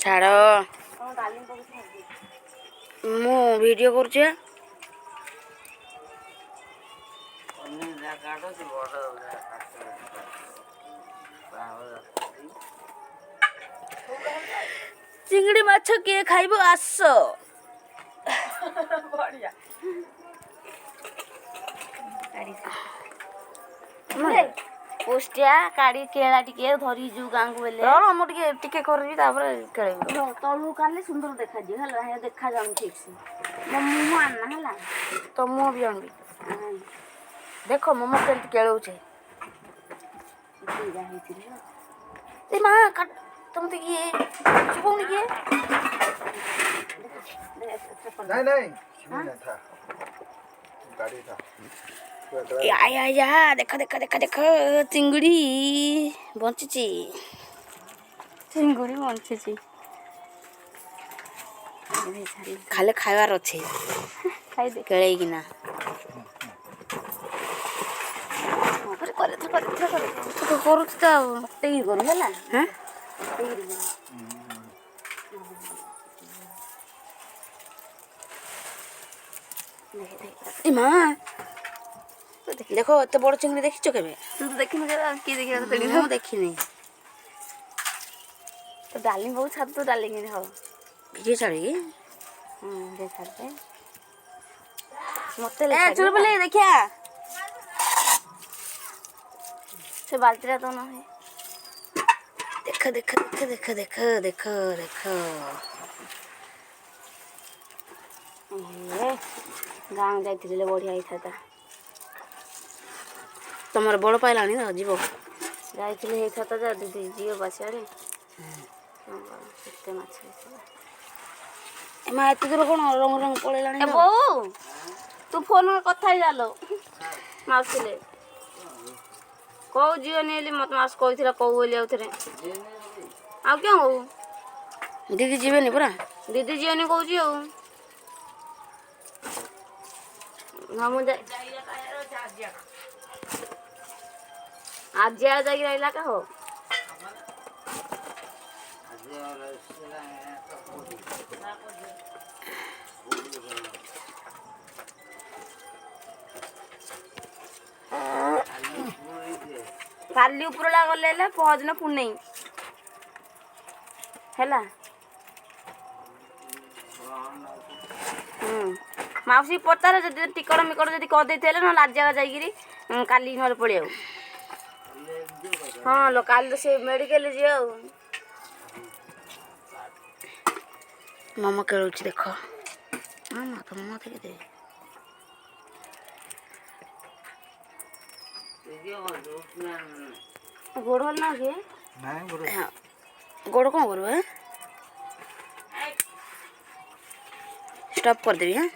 ଛାଡ଼ ମୁଁ ଭିଡ଼ିଓ କରୁଛି। ଚିଙ୍ଗିଡ଼ି ମାଛ କିଏ ଖାଇବ ଆସ। ବଢ଼ିଆ ପୋଷ୍ଟିଆ କାଢ଼ି କେଳା ଟିକେ ଧରି ଯିବୁ ଗାଁକୁ ବେଲେ ମୁଁ ଟିକେ କରିବି ତାପରେ ଖେଳିବି। ତଳକୁ କାଢ଼ିଲେ ସୁନ୍ଦର ଦେଖାଯିବ ହେଲା। ଦେଖାଯାଉନି ଠିକ୍ ସେ। ମୋ ମୁହଁ ଆଣନା ହେଲା। ତ ମୁହଁ ବି ଆଣିବି। ଦେଖ ମୋମୋ କେମିତି କେଳଉଛେ। ଏ ମା ତମେ କିଏ ଯିବନି କିଏ? ଦେଖ ଦେଖ ଦେଖ ଦେଖ ଚିଙ୍ଗୁଡ଼ି ବଞ୍ଚିଛି। ଚିଙ୍ଗୁଡ଼ି ବଞ୍ଚିଛି। ଖାଲି ଖାଇବାର ଅଛି। ଖାଇଦେ କେଳେଇକିନା। କରୁଛି ତ ଆଉ ଟିକେ କରୁ ହେଲା। ଏ ମା ଦେଖ ଏତେ ବଡ଼ ଚିଙ୍ଗୁଡ଼ି ଦେଖିଛ କେବେ? ତୁ ତ ଦେଖିନୁ କେବେ? କିଏ ଦେଖିବାକୁ? ମୁଁ ଦେଖିନି। ତ ଡାଲି ବହୁତ ଛାତ ତୁ ଡାଲି କିଣି ହବ ଭିଡ଼ିଓ ଛାଡ଼ିକି ଛାଡ଼ିଦେ ମତେ ଦେଖିଆ ସେ ବାଲ୍ଟିଟା ତ ନାହିଁ। ଦେଖ ଦେଖ ଦେଖ ଦେଖ ଦେଖ ଦେଖ ଦେଖ ଗାଁ ଯାଇଥିଲେ ବଢ଼ିଆ ହେଇଥାନ୍ତା। ତମର ବଡ଼ ପାଇଲାଣି ତ ଯିବ ଯାଇଥିଲେ ହେଇଥାନ୍ତା ଯା ଦିଦି ଝିଅ ବାସିଆଡ଼େ କେତେ ମାଛ ହେଇଥିଲା। ମା ଏତେ ଦୂର କ'ଣ ରଙ୍ଗ ରଙ୍ଗ ପଳେଇଲାଣି। ବୋଉ ତୁ ଫୋନ୍ କଥା ହେଇଯାଲୋ ମାଉସୀଲେ କହୁ ଝିଅନି ହେଲି ମତେ ମାଉସୀ କହିଥିଲା କହୁ ବୋଲି ଆଉଥରେ ଆଉ କିଅଣ କହୁ ଦିଦି ଯିବେନି ପୁରା ଦିଦି ଝିଅନି କହୁଛି ଆଉ ହଁ ମୁଁ आज जाएगी रहिला का हो काली उपरला गले पहरदिन पुणे है माउसी पचार टिकट मिकट जब करदे ना आज जगह जाकि काली ना पड़े हाँ लो काली तो से मेडिकल जी मामा केलुच देख मामा तो मामा दे गोड़ हल ना कि गोड़ कौन कर स्टॉप कर देवी। हाँ